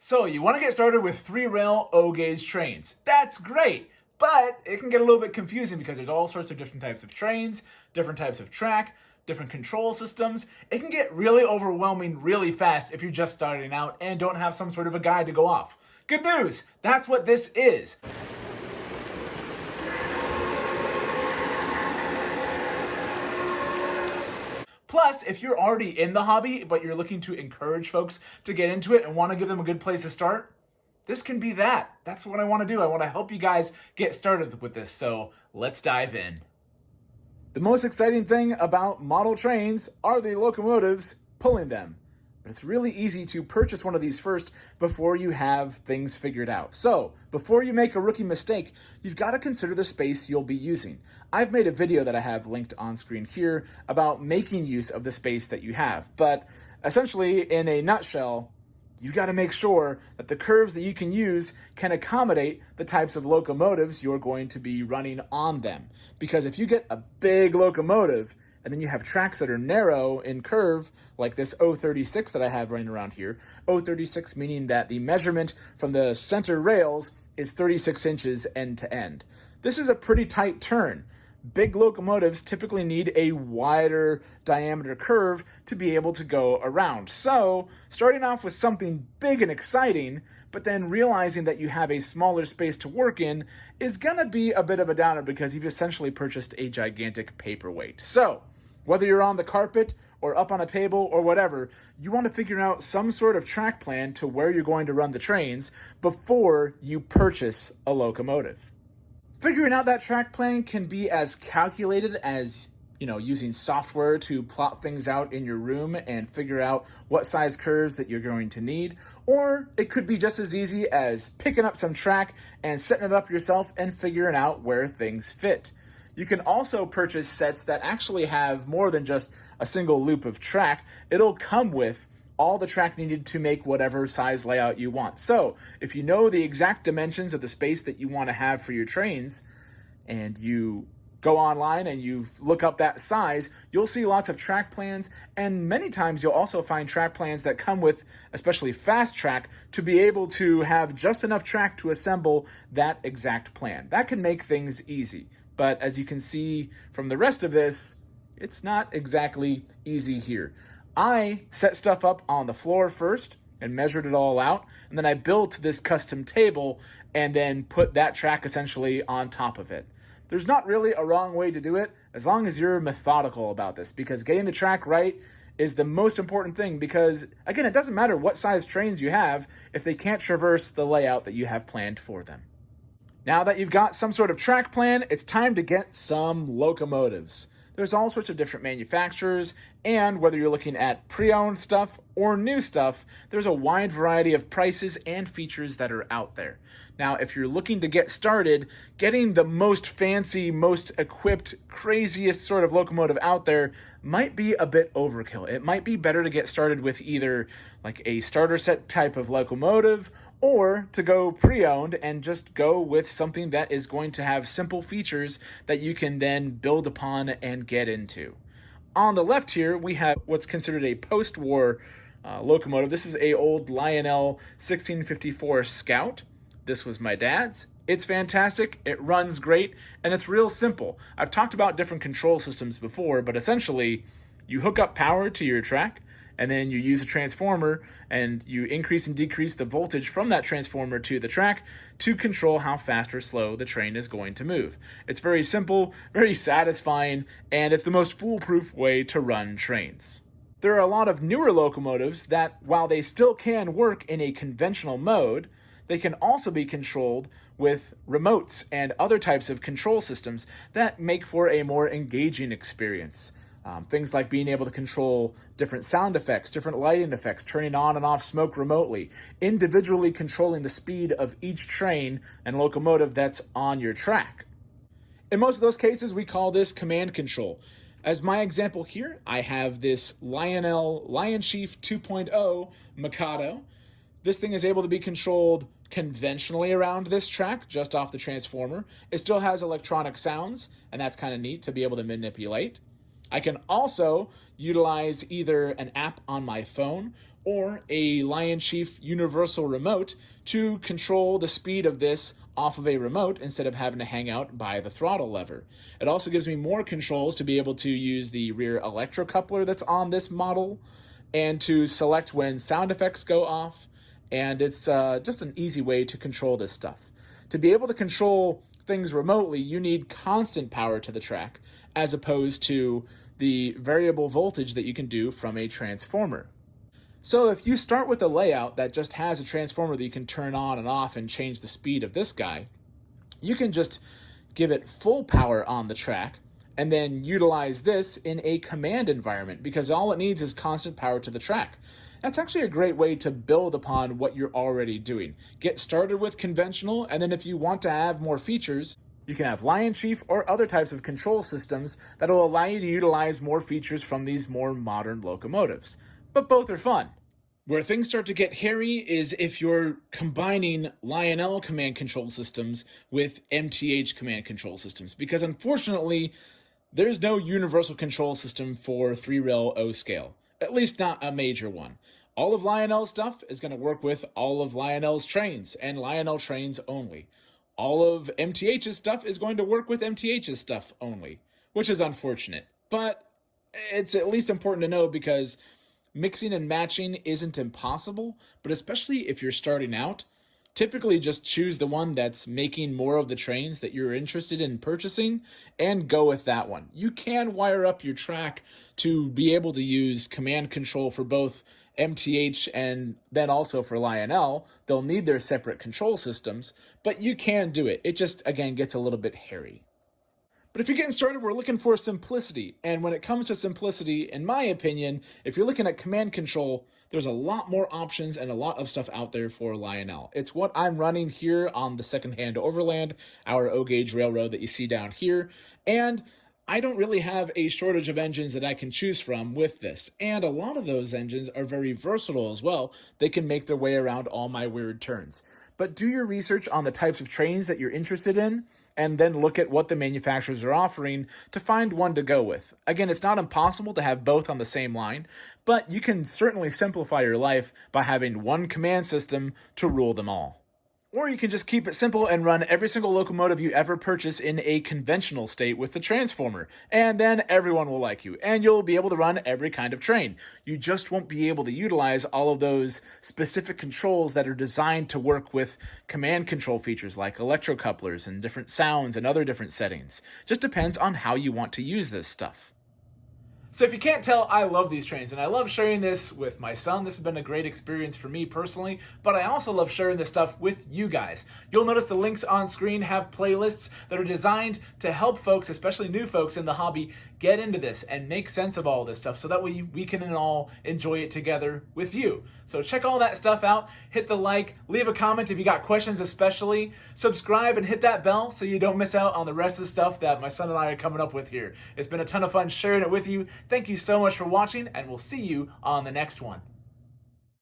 So you want to get started with 3-rail O-gauge trains. That's great, but it can get a little bit confusing because there's all sorts of different types of trains, different types of track, different control systems. It can get really overwhelming really fast if you're just starting out and don't have some sort of a guide to go off. Good news, that's what this is. Plus, if you're already in the hobby, but you're looking to encourage folks to get into it and want to give them a good place to start, this can be that. That's what I want to do. I want to help you guys get started with this. So let's dive in. The most exciting thing about model trains are the locomotives pulling them. But it's really easy to purchase one of these first before you have things figured out. So before you make a rookie mistake, you've got to consider the space you'll be using. I've made a video that I have linked on screen here about making use of the space that you have. But essentially, in a nutshell, you've got to make sure that the curves that you can use can accommodate the types of locomotives you're going to be running on them. Because if you get a big locomotive, and then you have tracks that are narrow in curve, like this 036 that I have running around here. 036 meaning that the measurement from the center rails is 36 inches end to end. This is a pretty tight turn. Big locomotives typically need a wider diameter curve to be able to go around. So, starting off with something big and exciting, but then realizing that you have a smaller space to work in is gonna be a bit of a downer because you've essentially purchased a gigantic paperweight. So, whether you're on the carpet or up on a table or whatever, you want to figure out some sort of track plan to where you're going to run the trains before you purchase a locomotive. Figuring out that track plan can be as calculated as, using software to plot things out in your room and figure out what size curves that you're going to need. Or it could be just as easy as picking up some track and setting it up yourself and figuring out where things fit. You can also purchase sets that actually have more than just a single loop of track. It'll come with all the track needed to make whatever size layout you want. So if you know the exact dimensions of the space that you want to have for your trains, and you go online and you look up that size, you'll see lots of track plans, and many times you'll also find track plans that come with, especially fast track, to be able to have just enough track to assemble that exact plan. That can make things easy. But as you can see from the rest of this, it's not exactly easy here. I set stuff up on the floor first and measured it all out, and then I built this custom table and then put that track essentially on top of it. There's not really a wrong way to do it as long as you're methodical about this, because getting the track right is the most important thing, because again, it doesn't matter what size trains you have if they can't traverse the layout that you have planned for them. Now that you've got some sort of track plan, it's time to get some locomotives. There's all sorts of different manufacturers, and whether you're looking at pre-owned stuff or new stuff, there's a wide variety of prices and features that are out there. Now, if you're looking to get started, getting the most fancy, most equipped, craziest sort of locomotive out there might be a bit overkill. It might be better to get started with either like a starter set type of locomotive, or to go pre-owned and just go with something that is going to have simple features that you can then build upon and get into. On the left here, we have what's considered a post-war locomotive. This is a old Lionel 1654 Scout. This was my dad's. It's fantastic, it runs great, and it's real simple. I've talked about different control systems before, but essentially, you hook up power to your track, and then you use a transformer, and you increase and decrease the voltage from that transformer to the track to control how fast or slow the train is going to move. It's very simple, very satisfying, and it's the most foolproof way to run trains. There are a lot of newer locomotives that, while they still can work in a conventional mode, they can also be controlled with remotes and other types of control systems that make for a more engaging experience. Things like being able to control different sound effects, different lighting effects, turning on and off smoke remotely, individually controlling the speed of each train and locomotive that's on your track. In most of those cases, we call this command control. As my example here, I have this Lionel Lion Chief 2.0 Mikado. This thing is able to be controlled conventionally around this track, just off the transformer. It still has electronic sounds, and that's kind of neat to be able to manipulate. I can also utilize either an app on my phone or a Lion Chief universal remote to control the speed of this off of a remote instead of having to hang out by the throttle lever. It also gives me more controls to be able to use the rear electrocoupler that's on this model and to select when sound effects go off. And it's just an easy way to control this stuff. To be able to control things remotely, you need constant power to the track as opposed to the variable voltage that you can do from a transformer. So if you start with a layout that just has a transformer that you can turn on and off and change the speed of this guy, you can just give it full power on the track and then utilize this in a command environment because all it needs is constant power to the track. That's actually a great way to build upon what you're already doing. Get started with conventional, and then if you want to have more features, you can have Lion Chief or other types of control systems that will allow you to utilize more features from these more modern locomotives. But both are fun. Where things start to get hairy is if you're combining Lionel command control systems with MTH command control systems, because unfortunately, there's no universal control system for 3-rail O scale, at least not a major one. All of Lionel's stuff is going to work with all of Lionel's trains and Lionel trains only. All of MTH's stuff is going to work with MTH's stuff only, which is unfortunate. But it's at least important to know because mixing and matching isn't impossible, but especially if you're starting out, typically just choose the one that's making more of the trains that you're interested in purchasing and go with that one. You can wire up your track to be able to use command control for both MTH and then also for Lionel. They'll need their separate control systems, but you can do it. It just, again, gets a little bit hairy. But if you're getting started, we're looking for simplicity. And when it comes to simplicity, in my opinion, if you're looking at command control, there's a lot more options and a lot of stuff out there for Lionel. It's what I'm running here on the secondhand Overland, our O-gauge railroad that you see down here. And I don't really have a shortage of engines that I can choose from with this. And a lot of those engines are very versatile as well. They can make their way around all my weird turns. But do your research on the types of trains that you're interested in, and then look at what the manufacturers are offering to find one to go with. Again, it's not impossible to have both on the same line, but you can certainly simplify your life by having one command system to rule them all. Or you can just keep it simple and run every single locomotive you ever purchase in a conventional state with the transformer, and then everyone will like you, and you'll be able to run every kind of train. You just won't be able to utilize all of those specific controls that are designed to work with command control features like electrocouplers and different sounds and other different settings. Just depends on how you want to use this stuff. So if you can't tell, I love these trains, and I love sharing this with my son. This has been a great experience for me personally, but I also love sharing this stuff with you guys. You'll notice the links on screen have playlists that are designed to help folks, especially new folks in the hobby, get into this and make sense of all this stuff so that we can all enjoy it together with you. So check all that stuff out. Hit the like, leave a comment if you got questions especially. Subscribe and hit that bell so you don't miss out on the rest of the stuff that my son and I are coming up with here. It's been a ton of fun sharing it with you. Thank you so much for watching, and we'll see you on the next one.